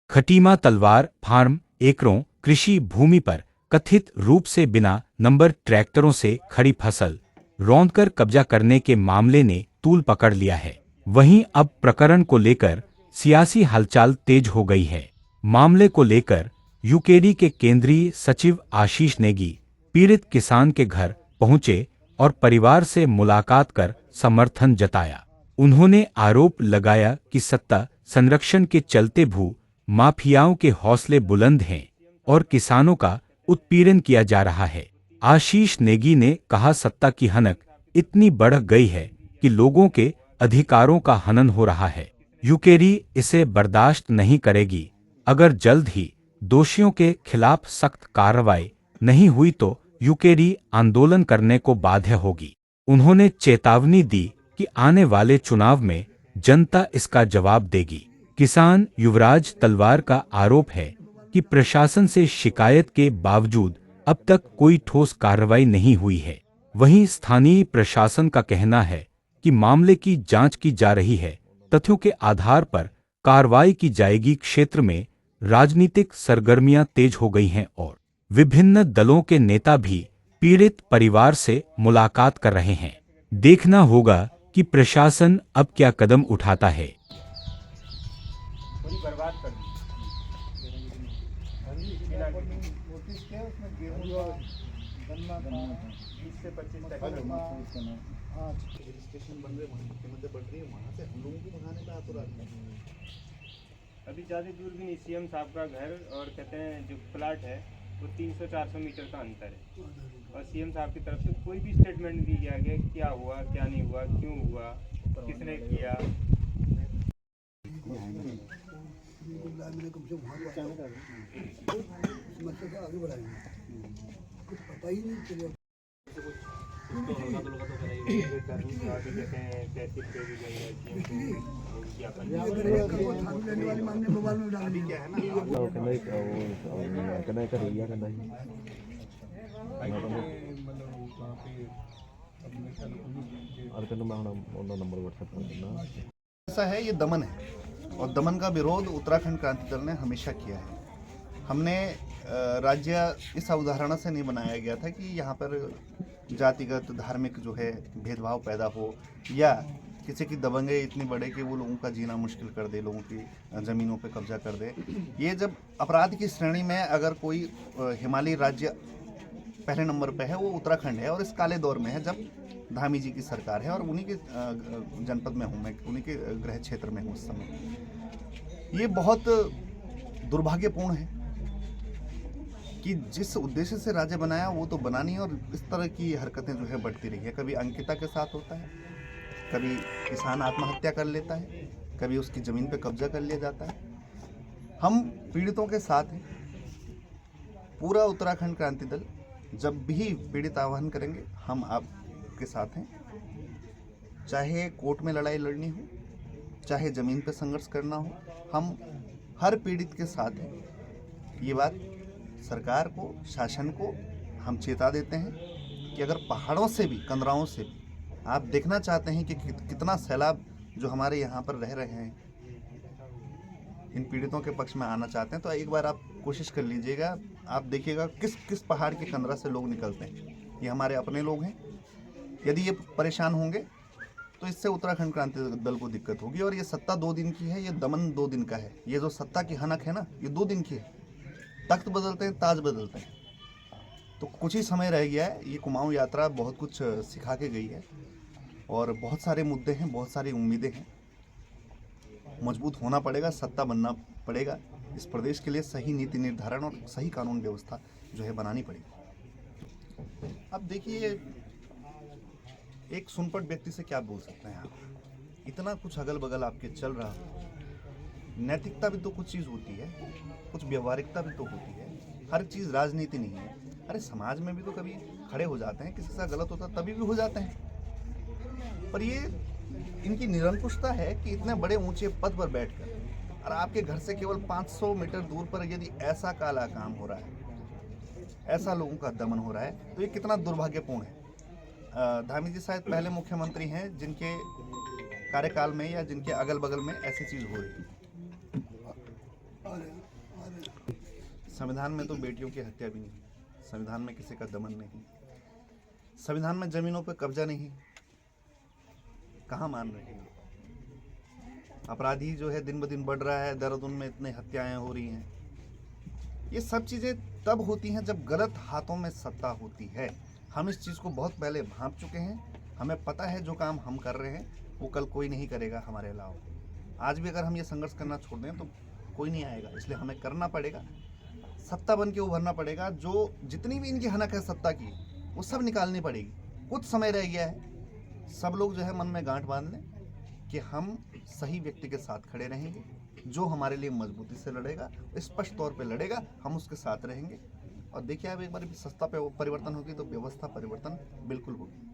खटीमा तलवार फार्म एकड़ों कृषि भूमि पर कथित रूप से बिना नंबर ट्रैक्टरों से खड़ी फसल रौंदकर कब्जा करने के मामले ने तूल पकड़ लिया है। वहीं अब प्रकरण को लेकर सियासी हलचल तेज हो गई है। मामले को लेकर यूकेडी के केंद्रीय सचिव आशीष नेगी पीड़ित किसान के घर पहुंचे और परिवार से मुलाकात कर समर्थन जताया। उन्होंने आरोप लगाया कि सत्ता संरक्षण के चलते भू माफियाओं के हौसले बुलंद हैं और किसानों का उत्पीड़न किया जा रहा है। आशीष नेगी ने कहा, सत्ता की हनक इतनी बढ़ गई है कि लोगों के अधिकारों का हनन हो रहा है। यूकेडी इसे बर्दाश्त नहीं करेगी। अगर जल्द ही दोषियों के खिलाफ सख्त कार्रवाई नहीं हुई तो यूकेडी आंदोलन करने को बाध्य होगी। उन्होंने चेतावनी दी कि आने वाले चुनाव में जनता इसका जवाब देगी। किसान युवराज तलवार का आरोप है कि प्रशासन से शिकायत के बावजूद अब तक कोई ठोस कार्रवाई नहीं हुई है। वहीं स्थानीय प्रशासन का कहना है कि मामले की जांच की जा रही है, तथ्यों के आधार पर कार्रवाई की जाएगी। क्षेत्र में राजनीतिक सरगर्मियां तेज हो गई हैं और विभिन्न दलों के नेता भी पीड़ित परिवार से मुलाकात कर रहे हैं। देखना होगा कि प्रशासन अब क्या कदम उठाता है। बर्बाद कर दी। अभी ज़्यादा दूर भी नहीं, सीएम साहब का घर और कहते हैं जो प्लाट है वो 300-400 मीटर का अंतर है और सीएम साहब की तरफ से कोई भी स्टेटमेंट नहीं दिया गया क्या हुआ क्या नहीं हुआ, क्यों हुआ, किसने किया। ऐसा है, ये दमन है और दमन का विरोध उत्तराखंड क्रांति दल ने हमेशा किया है। हमने राज्य इस अवधारणा से नहीं बनाया गया था कि यहाँ पर जातिगत धार्मिक जो है भेदभाव पैदा हो या किसी की दबंगे इतनी बड़े कि वो लोगों का जीना मुश्किल कर दे, लोगों की ज़मीनों पे कब्जा कर दे। ये जब अपराध की श्रेणी में अगर कोई हिमालयी राज्य पहले नंबर पे है वो उत्तराखंड है और इस काले दौर में है जब धामी जी की सरकार है और उन्हीं के जनपद में हूँ मैं, उन्हीं के गृह क्षेत्र में हूँ उस समय। ये बहुत दुर्भाग्यपूर्ण है कि जिस उद्देश्य से राज्य बनाया वो तो बना नहीं और इस तरह की हरकतें जो है बढ़ती रही है। कभी अंकिता के साथ होता है, कभी किसान आत्महत्या कर लेता है, कभी उसकी ज़मीन पे कब्जा कर लिया जाता है। हम पीड़ितों के साथ हैं। पूरा उत्तराखंड क्रांति दल जब भी पीड़ित आह्वान करेंगे हम आपके साथ हैं। चाहे कोर्ट में लड़ाई लड़नी हो, चाहे ज़मीन पे संघर्ष करना हो, हम हर पीड़ित के साथ हैं। ये बात सरकार को, शासन को हम चेता देते हैं कि अगर पहाड़ों से भी, कंदराओं से भी आप देखना चाहते हैं कि कितना सैलाब जो हमारे यहाँ पर रह रहे हैं इन पीड़ितों के पक्ष में आना चाहते हैं, तो एक बार आप कोशिश कर लीजिएगा। आप देखिएगा किस किस पहाड़ के कंदरा से लोग निकलते हैं। ये हमारे अपने लोग हैं। यदि ये परेशान होंगे तो इससे उत्तराखंड क्रांति दल को दिक्कत होगी। और ये सत्ता 2 दिन की है, ये दमन 2 दिन का है। ये जो सत्ता की हनक है ना, ये 2 दिन की है। तख्त बदलते हैं, ताज बदलते हैं। तो कुछ ही समय रह गया है। ये कुमाऊं यात्रा बहुत कुछ सिखा के गई है और बहुत सारे मुद्दे हैं, बहुत सारी उम्मीदें हैं। मजबूत होना पड़ेगा, सत्ता बनना पड़ेगा। इस प्रदेश के लिए सही नीति निर्धारण और सही कानून व्यवस्था जो है बनानी पड़ेगी। अब देखिए, एक सुनपट व्यक्ति से क्या बोल सकते हैं आप? इतना कुछ अगल बगल आपके चल रहा हो। नैतिकता भी तो कुछ चीज़ होती है, कुछ व्यवहारिकता भी तो होती है। हर चीज़ राजनीति नहीं है। अरे समाज में भी तो कभी खड़े हो जाते हैं, किसी के साथ गलत होता तभी भी हो जाते हैं। पर ये इनकी निरंकुशता है कि इतने बड़े ऊंचे पद पर बैठकर और आपके घर से केवल 500 मीटर दूर पर यदि ऐसा काला काम हो रहा है, ऐसा लोगों का दमन हो रहा है, तो ये कितना दुर्भाग्यपूर्ण है। धामी जी शायद पहले मुख्यमंत्री हैं जिनके कार्यकाल में या जिनके अगल बगल में ऐसी चीज़ हो रही है। संविधान में तो बेटियों की हत्या भी नहीं, संविधान में किसी का दमन नहीं, संविधान में जमीनों पर कब्जा नहीं। कहाँ मान रहे हैं? अपराधी जो है दिन ब दिन बढ़ रहा है, देहरादून में इतने हत्याएं हो रही हैं। ये सब चीज़ें तब होती हैं जब गलत हाथों में सत्ता होती है। हम इस चीज़ को बहुत पहले भांप चुके हैं। हमें पता है जो काम हम कर रहे हैं वो कल कोई नहीं करेगा हमारे अलावा। आज भी अगर हम ये संघर्ष करना छोड़ दें तो कोई नहीं आएगा, इसलिए हमें करना पड़ेगा, सत्ता बन के उभरना पड़ेगा। जो जितनी भी इनकी हनक है सत्ता की वो सब निकालनी पड़ेगी। कुछ समय रह गया है, सब लोग जो है मन में गांठ बांध लें कि हम सही व्यक्ति के साथ खड़े रहेंगे, जो हमारे लिए मजबूती से लड़ेगा, स्पष्ट तौर पे लड़ेगा, हम उसके साथ रहेंगे। और देखिए अब एक बार सत्ता पे परिवर्तन होगी तो व्यवस्था परिवर्तन बिल्कुल होगी।